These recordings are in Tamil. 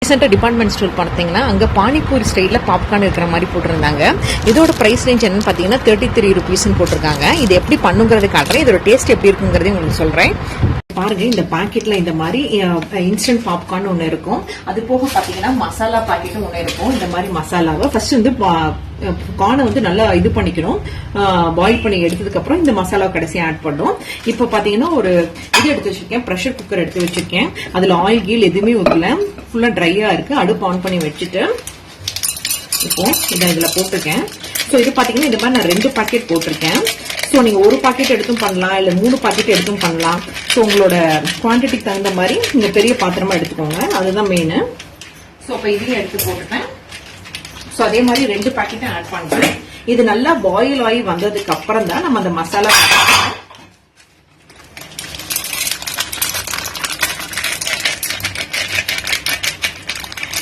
ரீசெண்டாக டிபார்ட்மெண்ட் ஸ்டோர் பார்த்தீங்கன்னா அங்கே பானிபூரி ஸ்டைலில் பாப்கார்ன் இருக்கிற மாதிரி போட்டிருந்தாங்க. இதோட ப்ரைஸ் ரேஞ்ச் என்னன்னு பார்த்தீங்கன்னா 33 ரூபீஸ்ன்னு போட்டிருக்காங்க. இது எப்படி பண்ணுங்கிறது காட்டுறேன், இதோட டேஸ்ட் எப்படி இருக்குங்கிறதையும் உங்களுக்கு சொல்கிறேன். பாருங்க, இந்த பாக்கெட்ல இந்த மாதிரி இன்ஸ்டன்ட் பாப்கார்ன் ஒன்று இருக்கும். அது போக பாத்தீங்கன்னா மசாலா பாக்கெட்டும் ஒன்று இருக்கும். இந்த மாதிரி மசாலாவை ஃபர்ஸ்ட் வந்து கார்னை வந்து நல்லா இது பண்ணிக்கணும். பாயில் பண்ணி எடுத்ததுக்கு அப்புறம் இந்த மசாலா கடைசியாக ஆட் பண்ணும். இப்போ பாத்தீங்கன்னா ஒரு இது எடுத்து வச்சிருக்கேன், ப்ரெஷர் குக்கர் எடுத்து வச்சிருக்கேன். அதுல ஆயில் கீல் எதுவுமே ஊற்றல, ஃபுல்லா ட்ரையா இருக்கு. அடுப்பு ஆன் பண்ணி வச்சுட்டு இப்போ இதை இதுல போட்டிருக்கேன். ஸோ இது பாத்தீங்கன்னா இந்த மாதிரி நான் 2 பாக்கெட் போட்டிருக்கேன். ஸோ நீங்க ஒரு பாக்கெட் எடுத்தும் பண்ணலாம், இல்ல 3 பாக்கெட் எடுத்தும் பண்ணலாம். ஸோ உங்களோட குவான்டிட்டிக்கு தகுந்த மாதிரி நீங்க பெரிய பாத்திரமா எடுத்துக்கோங்க, அதுதான் மெயின். ஸோ இப்போ இதையும் எடுத்து போட்டுட்டேன். ஸோ அதே மாதிரி 2 பாக்கெட்டும் ஆட் பண்றேன். இது நல்லா பாயில் ஆகி வந்ததுக்கு அப்புறம் தான் நம்ம அந்த மசாலா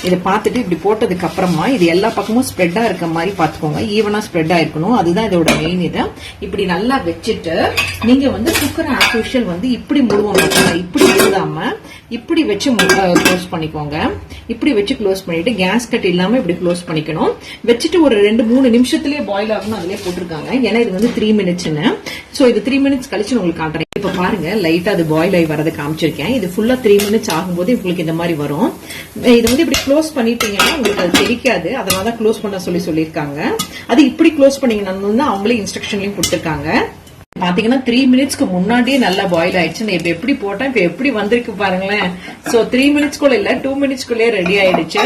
இதை பார்த்துட்டு இப்படி போட்டதுக்கு அப்புறமா இது எல்லா பக்கமும் ஸ்ப்ரெட்டா இருக்க மாதிரி பாத்துக்கோங்க. ஈவனா ஸ்ப்ரெட் ஆயிருக்கணும், அதுதான் இதோட மெயின். இது இப்படி நல்லா வச்சுட்டு நீங்க வந்து குக்கர் ஆஸ் யூஷுவல் வந்து இப்படி முழுவாங்க, இப்படி எழுதாம இப்படி வச்சு க்ளோஸ் பண்ணிக்கோங்க. இப்படி வச்சு க்ளோஸ் பண்ணிட்டு கேஸ் கட் இல்லாம இப்படி க்ளோஸ் பண்ணிக்கணும். வச்சுட்டு ஒரு 2-3 நிமிஷத்துலயே பாயில் ஆகணும் அதுலயே போட்டிருக்காங்க. ஏன்னா இது வந்து 3 மினிட்ஸ்ன்னு. ஸோ இது 3 மினிட்ஸ் கழிச்சு உங்களுக்கு காட்டுறேன். இப்ப பாருங்க, லைட்டா அது பாயில் ஆகி வரது காமிச்சிருக்கேன். இது ஃபுல்லா 3 மினிட்ஸ் ஆகும்போது உங்களுக்கு இந்த மாதிரி வரும். இது வந்து இப்படி க்ளோஸ் பண்ணிட்டீங்கன்னா உங்களுக்கு அது தெரிக்காது, அதனாலதான் க்ளோஸ் பண்ண சொல்லியிருக்காங்க. அது இப்படி க்ளோஸ் பண்ணீங்கன்னா அவங்களே இன்ஸ்ட்ரக்ஷன்லயும் கொடுத்திருக்காங்க. பாத்தீங்கன்னா 3 மினிட்ஸ்க்கு முன்னாடியே நல்லா பாயில் ஆயிடுச்சு. இப்ப எப்படி போட்டேன், இப்ப எப்படி வந்திருக்கு பாருங்களேன். சோ 3 மினிட்ஸ்குள்ள இல்ல 2 மினிட்ஸ்குள்ளே ரெடி ஆயிடுச்சு.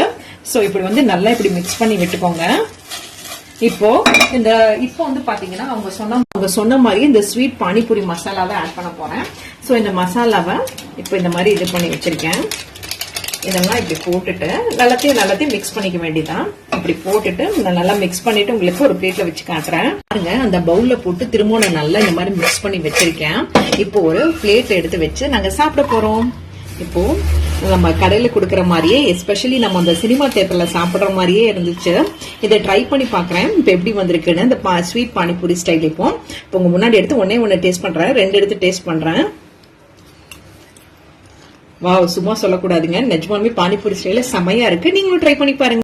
சோ இப்படி வந்து நல்லா இப்படி மிக்ஸ் பண்ணி விட்டுக்கோங்க. இப்போ வந்து பாத்தீங்கன்னா அவங்க சொன்ன மாதிரி இந்த ஸ்வீட் பானிபூரி மசாலாவை ஆட் பண்ண போறேன். சோ இந்த மசாலாவை இப்போ இந்த மாதிரி இது பண்ணி வச்சிருக்கேன். இதெல்லாம் இப்படி போட்டுட்டு எல்லாத்தையும் மிக்ஸ் பண்ணிக்க வேண்டியதான். இப்படி போட்டுட்டு நல்லா மிக்ஸ் பண்ணிட்டு உங்களுக்கு ஒரு பிளேட்ல வச்சு காட்டுறேன். பாருங்க, அந்த பவுல்ல போட்டு திரும்ப நான் நல்லா இந்த மாதிரி மிக்ஸ் பண்ணி வச்சிருக்கேன். இப்போ ஒரு பிளேட் எடுத்து வச்சு நாங்க சாப்பிட போறோம். இப்போ நம்ம கடையில கொடுக்கற மாதிரியே, எஸ்பெஷலி நம்ம அந்த சினிமா தியேட்டர்ல சாப்பிடுற மாதிரியே இருந்துச்சு. இதை ட்ரை பண்ணி பாக்குறேன் இப்ப எப்படி வந்திருக்குன்னு. இந்த ஸ்வீட் பானிபூரி ஸ்டைல் இப்போ உங்க முன்னாடி எடுத்து ஒண்ணே டேஸ்ட் பண்றேன், 2 எடுத்து டேஸ்ட் பண்றேன். வாவ், சும்மா சொல்லக்கூடாதுங்க, நிஜமாலுமே பானிபூரி ஸ்டைல செமையா இருக்கு. நீங்களும் ட்ரை பண்ணி பாருங்க.